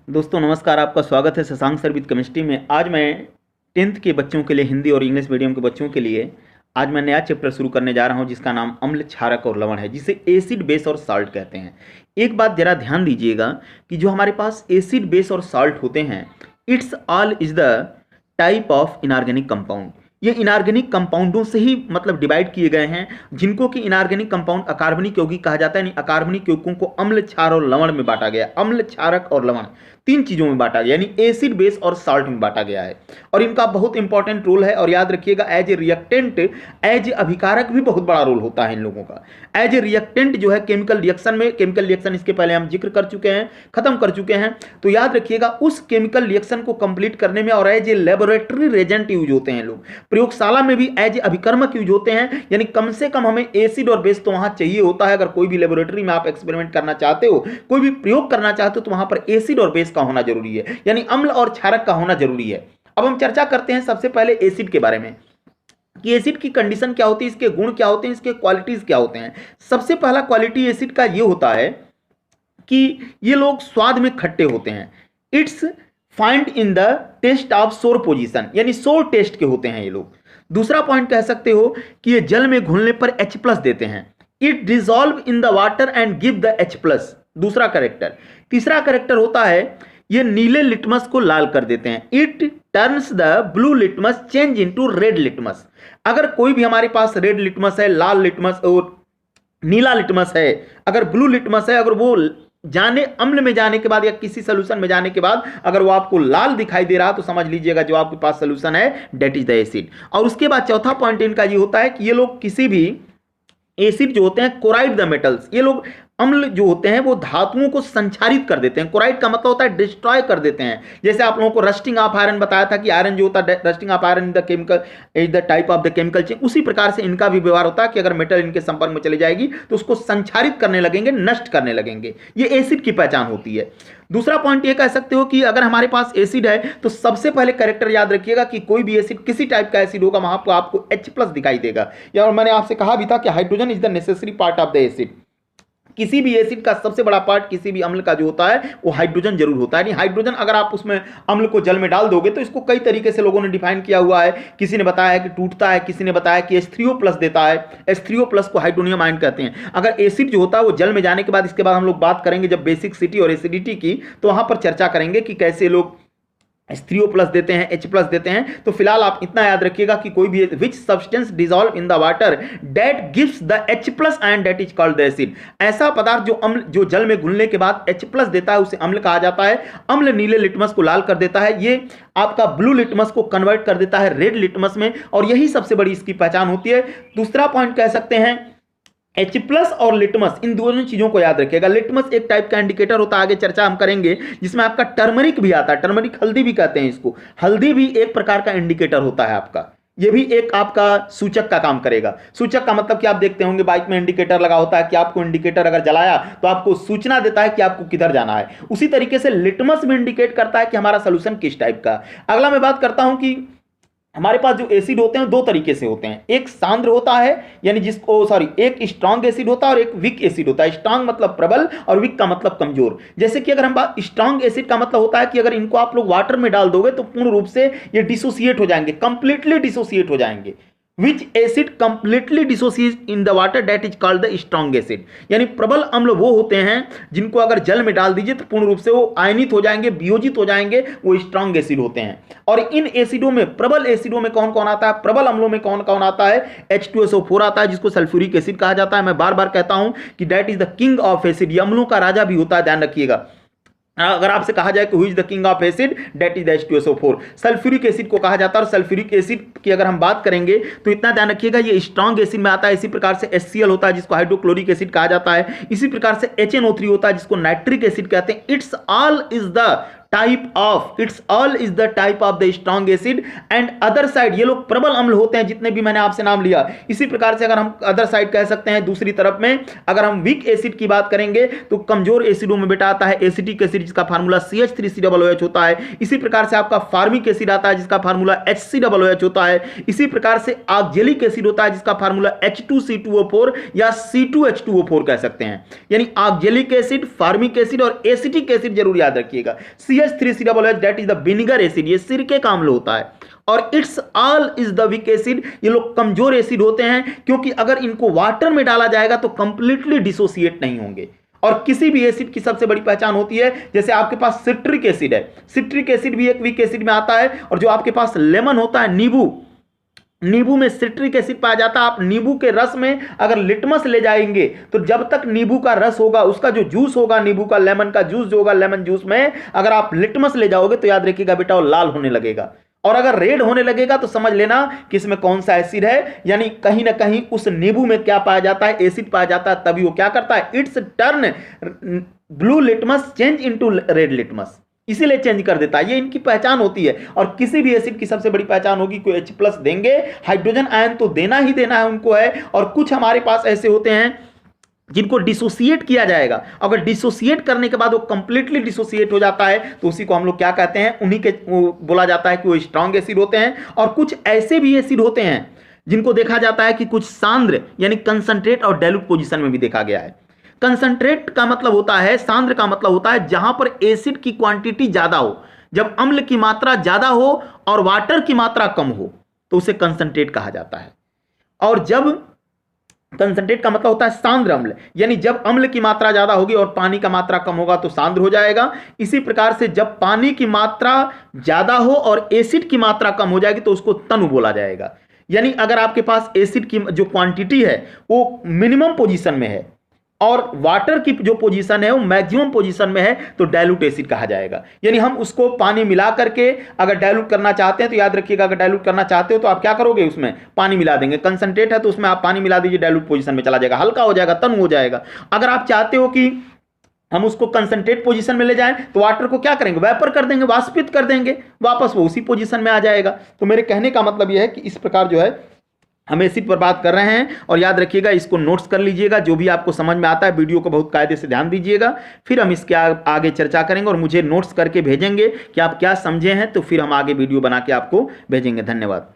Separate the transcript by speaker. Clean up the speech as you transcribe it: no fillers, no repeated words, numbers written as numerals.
Speaker 1: दोस्तों नमस्कार, आपका स्वागत है शशांक सर विद केमिस्ट्री में। आज मैं 10th के बच्चों के लिए, हिंदी और इंग्लिश मीडियम के बच्चों के लिए आज मैं नया चैप्टर शुरू करने जा रहा हूं जिसका नाम अम्ल, क्षारक और लवण है, जिसे एसिड, बेस और साल्ट कहते हैं। एक बात जरा ध्यान दीजिएगा कि जो हमारे पास एसिड, बेस और साल्ट होते हैं, it's all is the type of inorganic compound. ये इनऑर्गेनिक कंपाउंडों से ही मतलब डिवाइड किए गए हैं, जिनको कि इनऑर्गेनिक कंपाउंड अकार्बनिक यौगिक कहा जाता है। यानी अकार्बनिक यौगिकों को अम्ल, क्षार और लवण में बांटा गया। अम्ल, क्षारक और लवण तीन चीजों में बांटा गया, यानी एसिड, बेस और साल्ट में बांटा गया है। और इनका बहुत इंपॉर्टेंट रोल है। और याद रखिएगा, एज ए रिएक्टेंट, एज अभिकारक भी बहुत बड़ा रोल होता है इन लोगों का। एज ए रिएक्टेंट जो है केमिकल रिएक्शन में, केमिकल रिएक्शन इसके पहले हम जिक्र कर चुके हैं, खत्म कर चुके हैं। तो याद रखिएगा, उस केमिकल रिएक्शन को कंप्लीट करने में और as a laboratory Regent use होते हैं लोग। प्रयोगशाला में भी एज अभिकर्मक यूज होते हैं। यानी कम से कम हमें एसिड और बेस तो वहां चाहिए होता है। अगर कोई भी लेबोरेटरी में आप एक्सपेरिमेंट करना चाहते हो, कोई भी प्रयोग करना चाहते हो, तो वहां पर एसिड और बेस का होना जरूरी है, यानी अम्ल और क्षारक का होना जरूरी है। अब हम चर्चा करते हैं सबसे पहले एसिड के बारे में कि एसिड की कंडीशन क्या होती है, इसके गुण क्या होते हैं, इसके क्वालिटीज क्या होते हैं। सबसे पहला क्वालिटी एसिड का यह होता है कि ये लोग स्वाद में खट्टे होते हैं। It's find in the taste of sour position, यानी सोर टेस्ट के होते हैं ये लोग। दूसरा पॉइंट कह सकते हो कि ये जल में घुलने पर H+ देते हैं। It dissolve in the water and give the H+, दूसरा कैरेक्टर। तीसरा कैरेक्टर होता है ये नीले लिटमस को लाल कर देते हैं। It turns the blue litmus change into red litmus. अगर कोई भी हमारे पास रेड लिटमस है, लाल लिटमस और नीला लिटमस है, अगर ब्लू लिटमस है, अगर वो जाने अम्ल में जाने के बाद या किसी सोल्यूशन में जाने के बाद अगर वो आपको लाल दिखाई दे रहा, तो समझ लीजिएगा जो आपके पास सोल्यूशन है दैट इज द एसिड। और उसके बाद चौथा पॉइंट इनका ये होता है कि ये लोग किसी भी एसिड जो होते हैं, कोराइड द मेटल्स, ये लोग अम्ल जो होते हैं वो धातुओं को संचारित कर देते हैं। कोराइड का मतलब होता है डिस्ट्रॉय कर देते हैं। जैसे आप लोगों को रस्टिंग ऑफ आयरन बताया था कि आयरन जो होता है, rusting of iron in the chemical is the type of the chemical chain, उसी प्रकार से इनका भी व्यवहार होता है कि अगर मेटल इनके संपर्क में चली जाएगी तो उसको संचारित करने लगेंगे, नष्ट करने लगेंगे। ये एसिड की पहचान होती है। दूसरा पॉइंट ये कह सकते हो कि अगर हमारे पास एसिड है तो सबसे पहले कैरेक्टर याद रखिएगा कि कोई भी एसिड किसी टाइप का एसिड होगा, वहां पर आपको H+ दिखाई देगा। या और मैंने आपसे कहा भी था कि hydrogen is the necessary part of the acid. किसी भी एसिड का सबसे बड़ा पार्ट, किसी भी अम्ल का जो होता है, वो हाइड्रोजन जरूर होता है। यानी हाइड्रोजन अगर आप उसमें अम्ल को जल में डाल दोगे तो इसको कई तरीके से लोगों ने डिफाइन किया हुआ है। किसी ने बताया है कि टूटता है, किसी ने बताया कि H3O+ देता है। H3O+ को हाइड्रोनियम आयन कहते हैं। अगर एसिड जो होता है वो जल में जाने के बाद, इसके बाद हम लोग बात करेंगे जब बेसिसिटी और एसिडिटी की, तो वहां पर चर्चा करेंगे कि कैसे लोग H3O+ देते हैं, H+ देते हैं। तो फिलहाल आप इतना याद रखिएगा कि कोई भी which substance dissolve in the water that gives the H+ and that is called the acid. ऐसा पदार्थ जो अम्ल, जो जल में घुलने के बाद H+ देता है, उसे अम्ल कहा जाता है। अम्ल नीले लिटमस को लाल कर देता है, ये आपका ब्लू लिटमस को कन्वर्ट कर देता है रेड लिटमस में, और यही सबसे बड़ी इसकी पहचान होती है। दूसरा पॉइंट कह सकते हैं H+ और लिटमस, इन दोनों चीजों को याद रखिएगा। लिटमस एक टाइप का इंडिकेटर होता है, आगे चर्चा हम करेंगे, जिसमें आपका टर्मरिक भी आता है। टर्मरिक हल्दी भी कहते हैं इसको। हल्दी भी एक प्रकार का इंडिकेटर होता है आपका। ये भी एक आपका सूचक का काम करेगा। सूचक का मतलब कि आप देखते होंगे बाइक में इंडिकेटर लगा होता है कि आपको इंडिकेटर अगर जलाया तो आपको सूचना देता है कि आपको किधर जाना है। उसी तरीके से लिटमस भी इंडिकेट करता है कि हमारा सोल्यूशन किस टाइप का। अगला मैं बात करता हूं कि हमारे पास जो एसिड होते हैं दो तरीके से होते हैं। एक सांद्र होता है, यानी एक स्ट्रांग एसिड होता है और एक वीक एसिड होता है। स्ट्रांग मतलब प्रबल और वीक का मतलब कमजोर। जैसे कि अगर हम बात, स्ट्रांग एसिड का मतलब होता है कि अगर इनको आप लोग वाटर में डाल दोगे तो पूर्ण रूप से ये डिसोसिएट हो जाएंगे, कंप्लीटली डिसोसिएट हो जाएंगे। Which acid completely dissociates in the water, that is called the strong acid। यानी प्रबल अम्ल वो होते हैं जिनको अगर जल में डाल दीजिए तो पूर्ण रूप से वो आयनित हो जाएंगे, वियोजित हो जाएंगे, वो स्ट्रांग एसिड होते हैं। और इन एसिडों में, प्रबल एसिडों में कौन कौन आता है, प्रबल अम्लों में कौन कौन आता है, H2SO4 आता है, जिसको सल्फ्यूरिक एसिड कहा जाता है। मैं बार बार कहता हूं कि that is the king of acid, ये अम्लों का राजा भी होता है, ध्यान रखिएगा। अगर आपसे कहा जाए कि who is the king of acid, that is the H2SO4। Sulphuric acid को कहा जाता है। और सल्फ्यूरिक एसिड की अगर हम बात करेंगे तो इतना ध्यान रखिएगा, ये स्ट्रांग एसिड में आता है। इसी प्रकार से HCl होता है जिसको हाइड्रोक्लोरिक एसिड कहा जाता है। इसी प्रकार से HNO3 होता है जिसको नाइट्रिक एसिड कहते हैं। It's all is the type of the strong acid and other side, ये लोग प्रबल अम्ल होते हैं जितने भी मैंने आपसे नाम लिया। इसी प्रकार से अगर हम अदर साइड कह सकते हैं, दूसरी तरफ में अगर हम वीक एसिड की बात करेंगे तो कमजोर एसिडों में बेटा आता है एसिटिक एसिड, जिसका फार्मूला CH3COOH होता है। इसी प्रकार से आपका फार्मिक एसिड आता है जिसका फार्मूला HCOOH होता है। इसी प्रकार से ऑक्जेलिक एसिड होता है जिसका फार्मूला H2C2O4 या C2H2O4 कह सकते हैं। यानी ऑक्जेलिक एसिड, फार्मिक एसिड और एसिटिक एसिड जरूर याद रखिएगा। CH3COOH that is the vinegar acid, ये सिरके का अम्ल होता है। और it's all is the weak acid, ये लोग कमजोर एसिड होते हैं क्योंकि अगर इनको वाटर में डाला जाएगा तो कंप्लीटली डिसोसिएट नहीं होंगे। और किसी भी एसिड की सबसे बड़ी पहचान होती है, जैसे आपके पास सिट्रिक एसिड है, सिट्रिक एसिड भी एक वीक एसिड में आता है। और जो आपके पास लेमन होता है, नींबू में सिट्रिक एसिड पाया जाता है। आप नींबू के रस में अगर लिटमस ले जाएंगे तो जब तक नींबू का रस होगा, उसका जो जूस होगा, नींबू का लेमन का जूस जो होगा, लेमन जूस में अगर आप लिटमस ले जाओगे तो याद रखिएगा बेटा वो लाल होने लगेगा। और अगर रेड होने लगेगा तो समझ लेना कि इसमें कौन सा एसिड है, यानी कहीं ना कहीं उस नींबू में क्या पाया जाता है, एसिड पाया जाता है। तभी वो क्या करता है, it's turn blue litmus change into red litmus, इसीलिए चेंज कर देता है। ये इनकी पहचान होती है। और किसी भी एसिड की सबसे बड़ी पहचान होगी, कोई H+ देंगे, हाइड्रोजन आयन तो देना ही देना है उनको है। और कुछ हमारे पास ऐसे होते हैं जिनको डिसोसिएट किया जाएगा, अगर डिसोसिएट करने के बाद वो कंप्लीटली डिसोसिएट हो जाता है तो उसी को हम लोग क्या कहते हैं, उन्हीं के बोला जाता है कि वो स्ट्रांग एसिड होते हैं। और कुछ ऐसे भी एसिड होते हैं जिनको देखा जाता है कि कुछ सांद्र यानी कंसंट्रेट और डाइल्यूट पोजीशन में भी देखा गया है। कंसंट्रेट का मतलब होता है, सांद्र का मतलब होता है जहां पर एसिड की क्वांटिटी ज्यादा हो, जब अम्ल की मात्रा ज्यादा हो और वाटर की मात्रा कम हो तो उसे कंसंट्रेट कहा जाता है। और जब कंसंट्रेट का मतलब होता है सांद्र अम्ल, यानी जब अम्ल की मात्रा ज्यादा होगी और पानी का मात्रा कम होगा तो सांद्र हो जाएगा। इसी प्रकार से जब पानी की मात्रा ज्यादा हो और एसिड की मात्रा कम हो जाएगी तो उसको तनु बोला जाएगा। यानी अगर आपके पास एसिड की जो क्वांटिटी है वो मिनिमम पोजीशन में है और वाटर की जो पोजीशन है वो मैक्सिमम पोजीशन में है तो डाइल्यूट एसिड कहा जाएगा। यानी हम उसको पानी मिला करके अगर डाइल्यूट करना चाहते हैं तो याद रखिएगा, अगर डाइल्यूट करना चाहते हो तो आप क्या करोगे, उसमें पानी मिला देंगे। कंसंट्रेट है तो उसमें आप पानी मिला दीजिए, डाइल्यूट पोजीशन में चला जाएगा, हल्का हो जाएगा, तनु हो जाएगा। अगर आप चाहते हो कि हम उसको कंसंट्रेट पोजीशन में ले जाएं तो वाटर को क्या करेंगे, वेपर कर देंगे, वाष्पित कर देंगे, वापस वो उसी पोजीशन में आ जाएगा। तो मेरे कहने का मतलब यह है कि इस प्रकार जो है हम एसिड पर बात कर रहे हैं। और याद रखिएगा, इसको नोट्स कर लीजिएगा, जो भी आपको समझ में आता है वीडियो को बहुत कायदे से ध्यान दीजिएगा। फिर हम इसके आगे चर्चा करेंगे और मुझे नोट्स करके भेजेंगे कि आप क्या समझे हैं, तो फिर हम आगे वीडियो बना के आपको भेजेंगे। धन्यवाद।